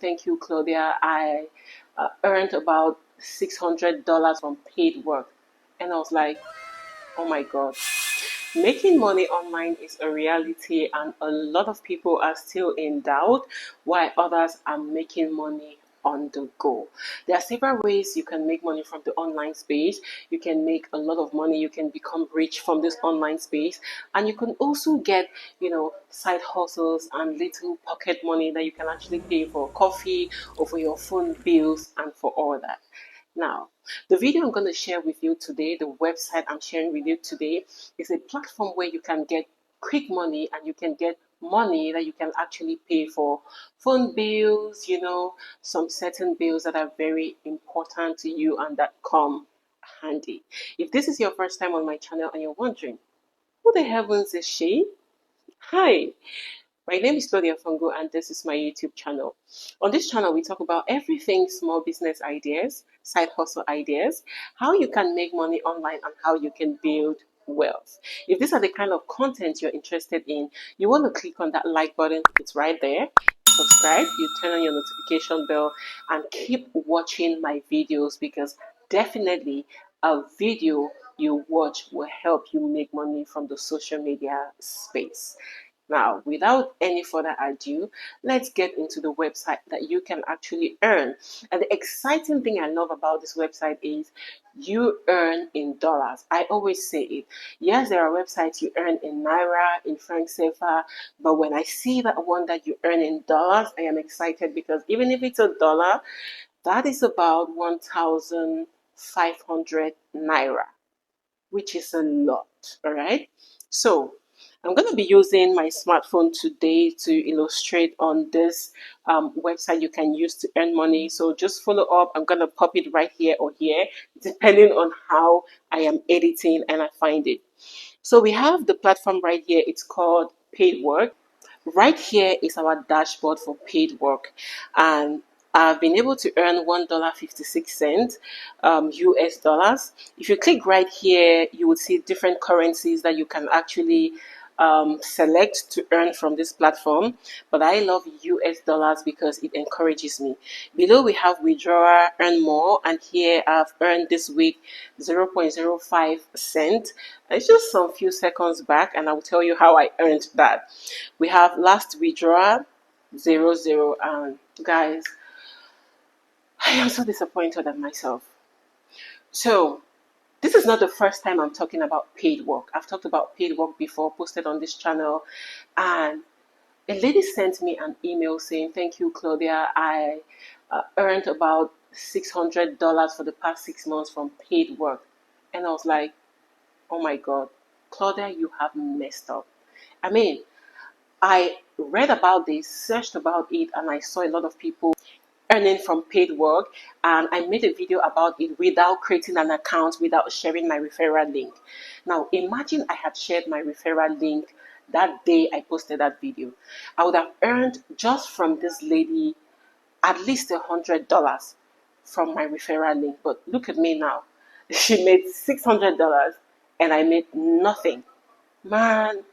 Thank you, Claudia. I earned about $600 from paid work. And I was like, oh my God. Making money online is a reality, and a lot of people are still in doubt, while others are making money on the go. There are several ways you can make money from the online space. You can make a lot of money, you can become rich from this online space, and you can also get, side hustles and little pocket money that you can actually pay for coffee or for your phone bills and for all that. Now, the video I'm going to share with you today, the website I'm sharing with you today, is a platform where you can get quick money and you can get money that you can actually pay for phone bills, some certain bills that are very important to you and that come handy. If this is your first time on my channel and you're wondering, who the heavens is she? Hi, my name is Claudia Fonguh and this is my YouTube channel. On this channel, we talk about everything small business ideas, side hustle ideas, how you can make money online and how you can build wealth. If these are the kind of content you're interested in, you want to click on that like button. It's right there. Subscribe, you turn on your notification bell and keep watching my videos because definitely a video you watch will help you make money from the social media space. Now, without any further ado, let's get into the website that you can actually earn. And the exciting thing I love about this website is you earn in dollars. I always say it. Yes, there are websites you earn in Naira, in franc CFA, but when I see that one that you earn in dollars, I am excited because even if it's a dollar, that is about 1,500 Naira, which is a lot, all right? So I'm going to be using my smartphone today to illustrate on this website you can use to earn money. So just follow up. I'm going to pop it right here or here, depending on how I am editing and I find it. So we have the platform right here. It's called Paid Work. Right here is our dashboard for paid work. And I've been able to earn $1.56 US dollars. If you click right here, you would see different currencies that you can actually select to earn from this platform. But I love US dollars because it encourages me. Below we have withdraw, earn more, and here I've earned this week 0.05 cent. It's just some few seconds back, and I will tell you how I earned that. We have last withdrawal 00, and guys, I am so disappointed at myself. So this is not the first time I'm talking about paid work. I've talked about paid work before, posted on this channel, and a lady sent me an email saying, thank you, Claudia. I earned about $600 for the past 6 months from paid work. And I was like, oh my God, Claudia, you have messed up. I mean, I read about this, searched about it, and I saw a lot of people earning from paid work, and I made a video about it without creating an account, without sharing my referral link. Now imagine I had shared my referral link that day I posted that video. I would have earned just from this lady at least $100 from my referral link. But look at me now. She made $600 and I made nothing. Man,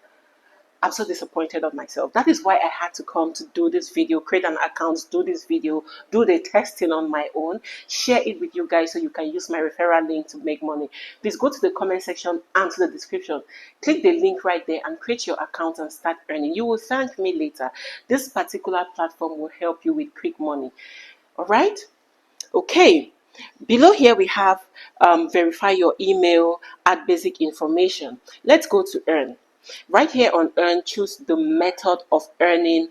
I'm so disappointed of myself. That is why I had to come to do this video, create an account, do this video, do the testing on my own, share it with you guys so you can use my referral link to make money. Please go to the comment section and to the description. Click the link right there and create your account and start earning. You will thank me later. This particular platform will help you with quick money. All right? Okay. Below here we have verify your email, add basic information. Let's go to earn. Right here on earn, choose the method of earning.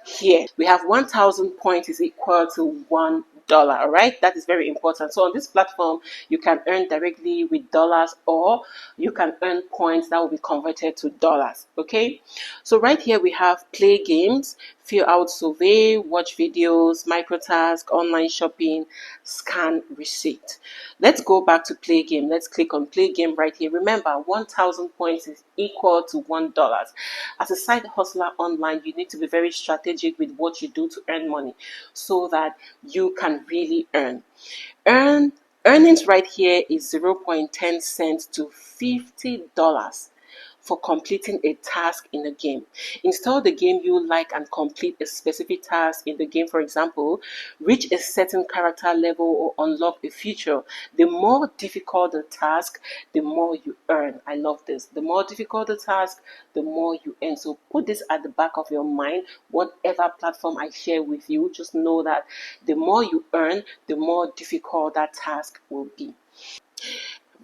Here we have 1,000 points is equal to $1. All right, that is very important. So on this platform you can earn directly with dollars, or you can earn points that will be converted to dollars. Okay, so right here we have play games, fill out survey, watch videos, microtask, online shopping, scan receipt. Let's go back to play game. Let's click on play game right here. Remember, 1,000 points is equal to $1. As a side hustler online, you need to be very strategic with what you do to earn money so that you can really earn. Earnings right here is 0.10 cents to $50 for completing a task in a game. Install the game you like and complete a specific task in the game. For example, reach a certain character level or unlock a feature. The more difficult the task, the more you earn. I love this. The more difficult the task, the more you earn. So put this at the back of your mind. Whatever platform I share with you, just know that the more you earn, the more difficult that task will be.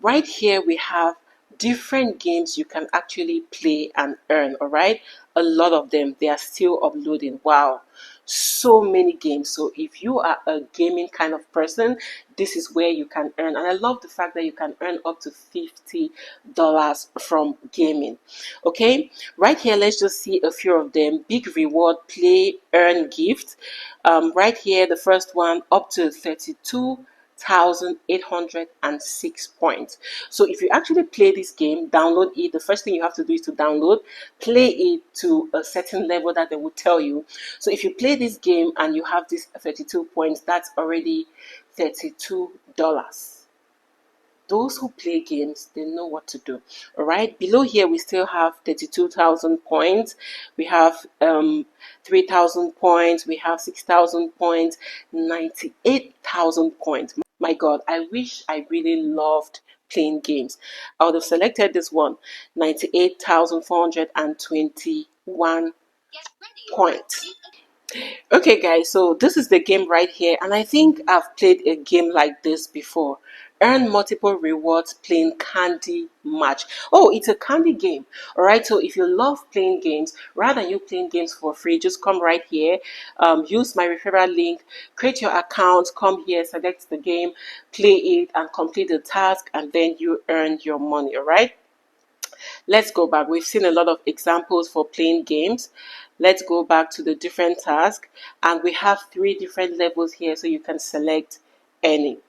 Right here we have different games you can actually play and earn. All right, a lot of them, they are still uploading. Wow, so many games. So if you are a gaming kind of person, this is where you can earn. And I love the fact that you can earn up to $50 from gaming. Okay, right here, let's just see a few of them. Big reward, play, earn, gift. Right here, the first one, up to 32,806 points. So if you actually play this game, download it, the first thing you have to do is to download, play it to a certain level that they will tell you. So if you play this game and you have this 32 points, that's already $32. Those who play games, they know what to do. All right, below here we still have 32,000 points, we have 3,000 points, we have 6,000 points, 98,000 points. My God, I wish I really loved playing games. I would have selected this one, 98,421 points. Okay guys, so this is the game right here, and I think I've played a game like this before. Earn multiple rewards playing Candy Match. Oh, it's a candy game. All right, so if you love playing games, rather than you playing games for free, just come right here, use my referral link, create your account, come here, select the game, play it, and complete the task, and then you earn your money. All right, let's go back. We've seen a lot of examples for playing games. Let's go back to the different tasks, and we have 3 different levels here, so you can select any.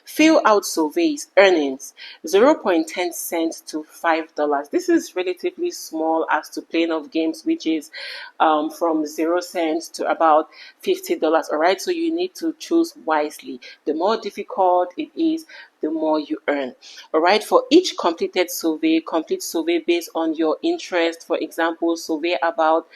Fill out surveys, earnings 0.10 cents to $5. This is relatively small as to playing of games, which is from 0 cents to about $50. All right, so you need to choose wisely. The more difficult it is, the more you earn. All right, for each completed survey, complete survey based on your interest. For example, survey about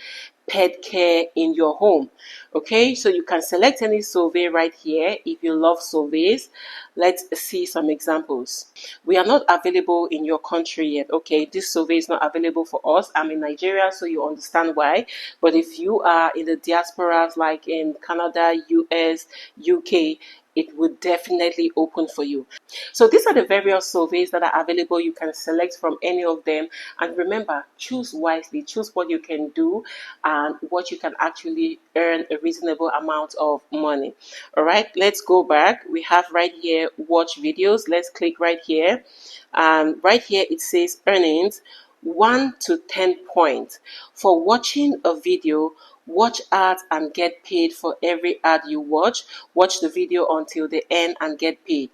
pet care in your home. Okay, so you can select any survey right here if you love surveys. Let's see some examples. We are not available in your country yet. Okay, this survey is not available for us. I'm in Nigeria, so you understand why. But if you are in the diasporas like in Canada, US, UK, it would definitely open for you. So these are the various surveys that are available. You can select from any of them, and remember, choose wisely. Choose what you can do and what you can actually earn a reasonable amount of money. All right, let's go back. We have right here watch videos. Let's click right here, and right here it says earnings 1 to 10 points. For watching a video, watch ads and get paid for every ad you watch. Watch the video until the end and get paid.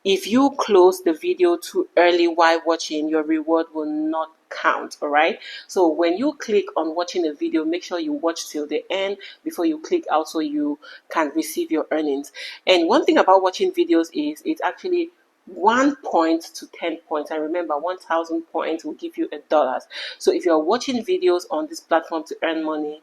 If you close the video too early while watching, your reward will not count. All right, so when you click on watching a video, make sure you watch till the end before you click out so you can receive your earnings. And one thing about watching videos is it's actually 1 point to 10 points. And remember, 1,000 points will give you $1. So if you're watching videos on this platform to earn money,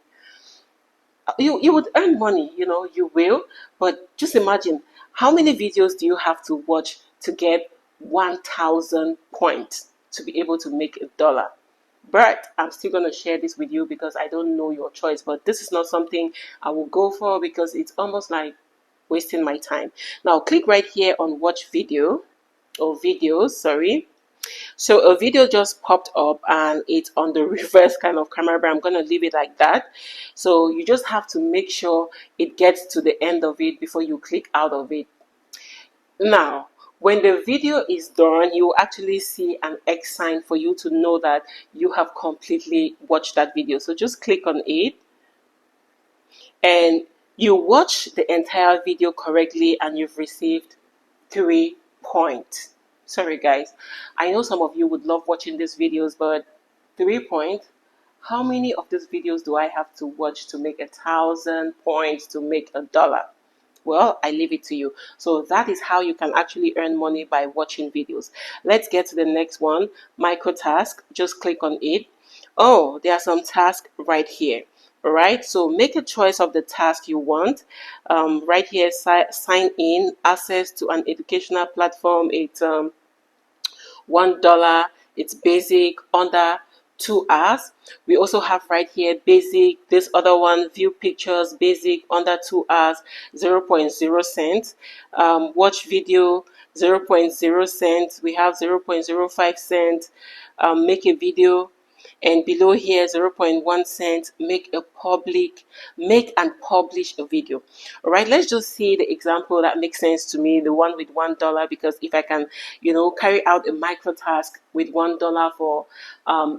you would earn money, you will. But just imagine, how many videos do you have to watch to get 1,000 points to be able to make $1? But I'm still going to share this with you because I don't know your choice. But this is not something I will go for because it's almost like wasting my time. Now click right here on watch video or videos, sorry. So a video just popped up and it's on the reverse kind of camera, but I'm going to leave it like that. So you just have to make sure it gets to the end of it before you click out of it. Now, when the video is done, you will actually see an X sign for you to know that you have completely watched that video. So just click on it and you watch the entire video correctly and you've received 3 points. Sorry guys, I know some of you would love watching these videos, but 3 points, how many of these videos do I have to watch to make 1,000 points to make $1? Well, I leave it to you. So that is how you can actually earn money by watching videos. Let's get to the next one, micro task. Just click on it. Oh, there are some tasks right here. All right, so make a choice of the task you want. Right here, sign in, access to an educational platform. It's $1. It's basic, under 2 hours. We also have right here basic. This other one, view pictures, basic, under 2 hours, 0.0 cents. Watch video, 0.0 cents. We have 0.05 cents. Make a video, and below here 0.1 cent. Make and publish a video. All right, let's just see the example that makes sense to me, the one with $1, because if I can carry out a micro task with $1 for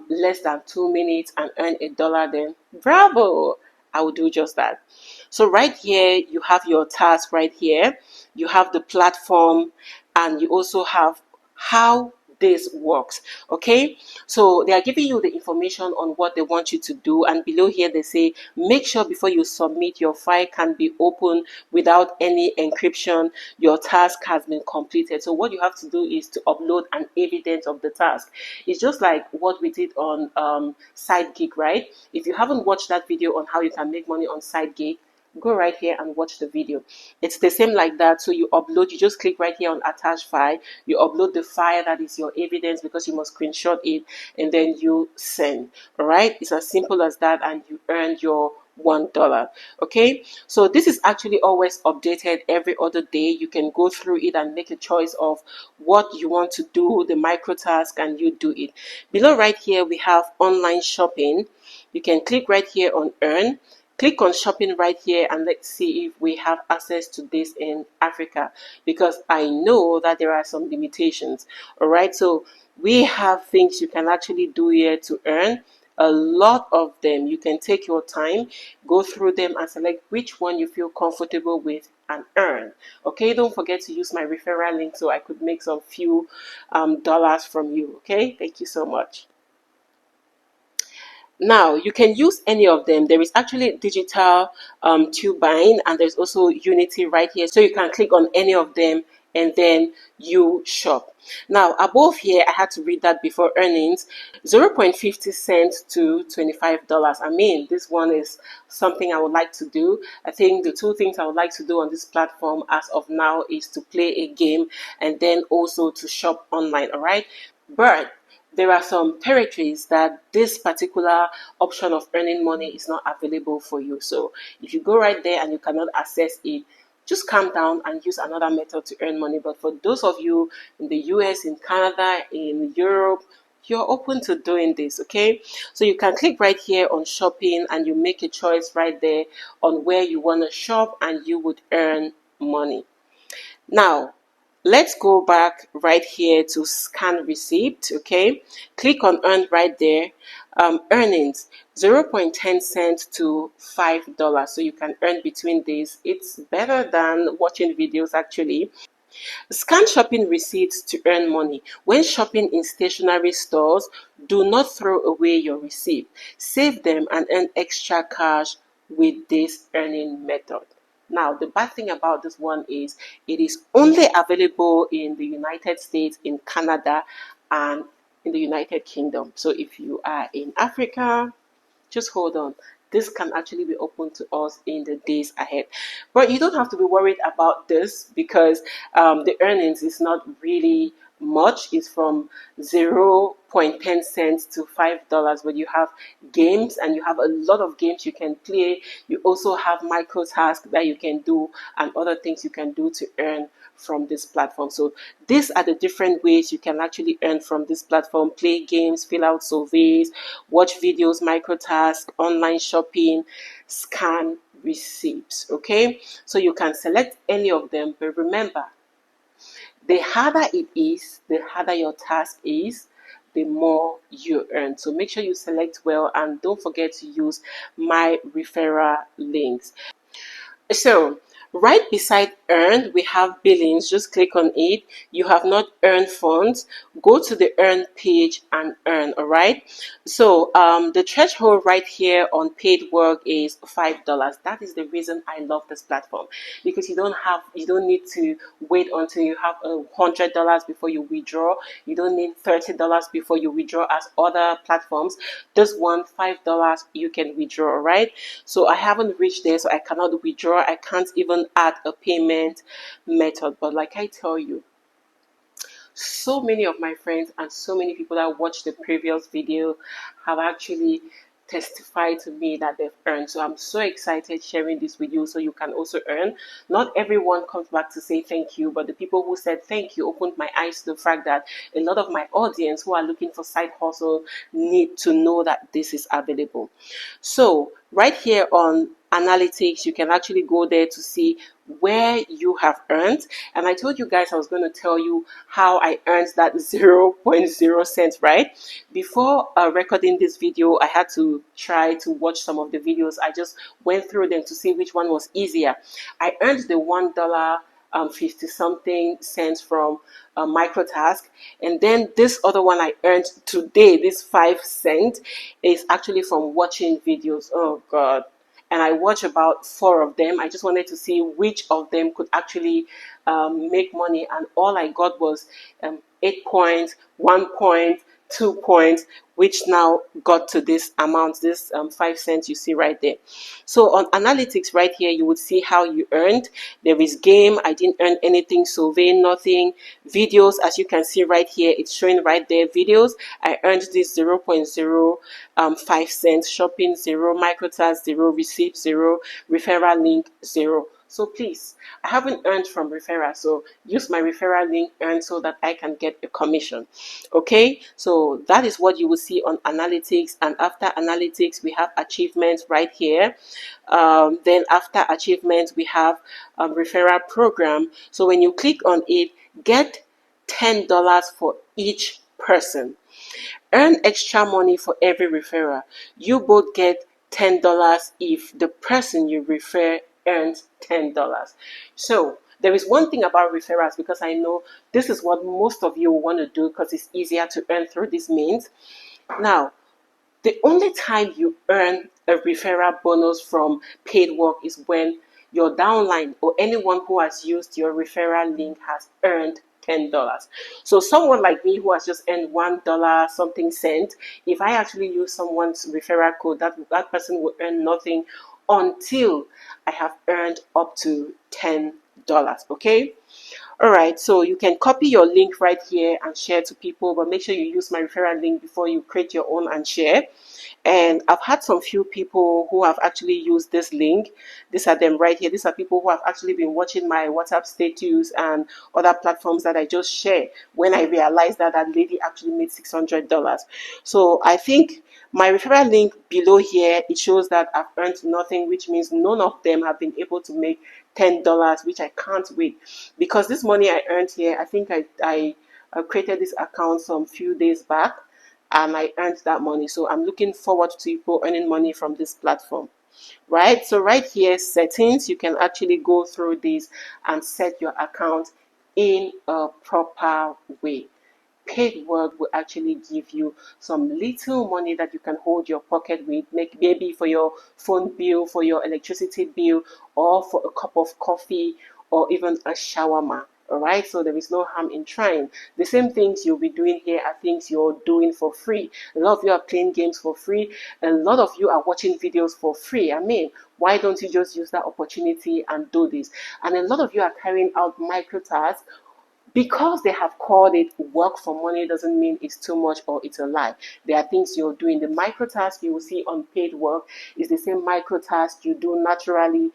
less than 2 minutes and earn $1, then bravo, I will do just that. So right here you have your task. Right here you have the platform, and you also have how this works. Okay, so they are giving you the information on what they want you to do, and below here they say make sure before you submit your file can be opened without any encryption. Your task has been completed. So what you have to do is to upload an evidence of the task. It's just like what we did on 𝐊𝐔𝐘𝐒, right? If you haven't watched that video on how you can make money on 𝐊𝐔𝐘𝐒, go right here and watch the video. It's the same like that. So you upload, you just click right here on attach file, you upload the file that is your evidence, because you must screenshot it, and then you send. All right, it's as simple as that, and you earn your $1. Okay, so this is actually always updated every other day. You can go through it and make a choice of what you want to do, the micro task, and you do it. Below right here we have online shopping. You can click right here on earn. Click on shopping right here, and let's see if we have access to this in Africa, because I know that there are some limitations. All right, so we have things you can actually do here to earn. A lot of them. You can take your time, go through them, and select which one you feel comfortable with and earn. Okay, don't forget to use my referral link so I could make some few dollars from you. Okay, thank you so much. Now, you can use any of them. There is actually digital tube buying, and there's also Unity right here. So you can click on any of them and then you shop. Now, above here, I had to read that before earnings, 0.50 cents to $25. I mean, this one is something I would like to do. I think the two things I would like to do on this platform as of now is to play a game and then also to shop online, all right? But there are some territories that this particular option of earning money is not available for you. So if you go right there and you cannot access it, just calm down and use another method to earn money. But for those of you in the US, in Canada, in Europe, you're open to doing this. Okay, so you can click right here on shopping, and you make a choice right there on where you want to shop, and you would earn money. Now, let's go back right here to scan receipt. Okay, click on earn right there. Earnings, 0.10 cents to $5. So you can earn between these. It's better than watching videos actually. Scan shopping receipts to earn money. When shopping in stationery stores, do not throw away your receipt. Save them and earn extra cash with this earning method. Now, the bad thing about this one is it is only available in the United States, in Canada, and in the United Kingdom. So if you are in Africa, just hold on. This can actually be open to us in the days ahead. But you don't have to be worried about this, because the earnings is not really much. It's from 0.10 cents to $5. But you have games, and you have a lot of games you can play. You also have micro tasks that you can do, and other things you can do to earn from this platform. So these are the different ways you can actually earn from this platform: play games, fill out surveys, watch videos, micro tasks, online shopping, scan receipts. Okay, so you can select any of them, but remember, the harder it is, the harder your task is, the more you earn. So make sure you select well, and don't forget to use my referral links. So right beside earned, we have billings. Just click on it. You have not earned funds. Go to the earn page and earn. All right. So the threshold right here on paid work is $5. That is the reason I love this platform, because you don't need to wait until you have $100 before you withdraw. You don't need $30 before you withdraw as other platforms. This one, $5, you can withdraw. All right. So I haven't reached there, so I cannot withdraw. I can't even add a payment method. But like I tell you, so many of my friends and so many people that watched the previous video have actually testified to me that they've earned. So I'm so excited sharing this with you so you can also earn. Not everyone comes back to say thank you, but the people who said thank you opened my eyes to the fact that a lot of my audience who are looking for side hustle need to know that this is available. So right here on analytics, you can actually go there to see where you have earned. And I told you guys I was going to tell you how I earned that 0 0.0 cents, right? Before recording this video, I had to try to watch some of the videos. I just went through them to see which one was easier. I earned the $1 50 something cents from microtask, and then this other one I earned today, this 5 cents, is actually from watching videos. Oh god. And I watched about 4 of them. I just wanted to see which of them could actually make money, and all I got was 8 points, 1 point, 2 points, which now got to this amount, this 5 cents you see right there. So on analytics right here, you would see how you earned. There is game, I didn't earn anything, survey, nothing. Videos, as you can see right here, it's showing right there, videos, I earned this 0 0.05 cents, shopping 0, microtask 0, receipt 0, referral link 0. So please, I haven't earned from referral, so use my referral link, earn, so that I can get a commission. Okay, so that is what you will see on analytics. And after analytics, we have achievements right here. Then after achievements, we have referral program. So when you click on it, get $10 for each person. Earn extra money for every referral. You both get $10 if the person you refer earns $10. So there is one thing about referrals, because I know this is what most of you want to do because it's easier to earn through these means. Now, the only time you earn a referral bonus from paid work is when your downline or anyone who has used your referral link has earned $10. So someone like me who has just earned $1 something cent, if I actually use someone's referral code, that person will earn nothing until I have earned up to $10. Okay. All right, so you can copy your link right here and share to people, but make sure you use my referral link before you create your own and share. And I've had some few people who have actually used this link. These are them right here. These are people who have actually been watching my WhatsApp status and other platforms that I just share when I realized that that lady actually made $600. So I think my referral link below here, it shows that I've earned nothing, which means none of them have been able to make $10, which I can't wait. Because this money I earned here, I think I created this account some few days back, and I earned that money. So I'm looking forward to people earning money from this platform. Right? So right here, settings, you can actually go through this and set your account in a proper way. Paid work will actually give you some little money that you can hold your pocket with, maybe for your phone bill, for your electricity bill, or for a cup of coffee, or even a shawarma. All right, so there is no harm in trying. The same things you'll be doing here are things you're doing for free. A lot of you are playing games for free. A lot of you are watching videos for free. I mean, why don't you just use that opportunity and do this? And a lot of you are carrying out micro tasks. Because they have called it work for money doesn't mean it's too much or it's a lie. There are things you're doing. The micro task you will see on paid work is the same micro task you do naturally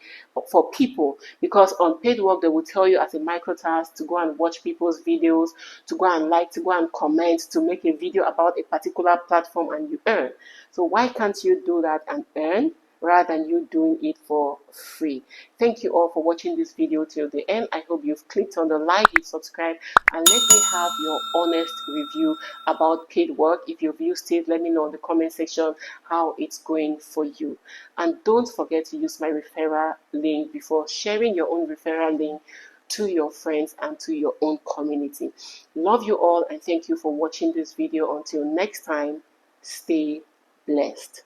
for people. Because on paid work, they will tell you as a micro task to go and watch people's videos, to go and like, to go and comment, to make a video about a particular platform, and you earn. So why can't you do that and earn? rather than you doing it for free. Thank you all for watching this video till the end. I hope you've clicked on the like, you've subscribed, and let me have your honest review about paid work. If you've used it, let me know in the comment section how it's going for you. And don't forget to use my referral link before sharing your own referral link to your friends and to your own community. Love you all and thank you for watching this video. Until next time, stay blessed.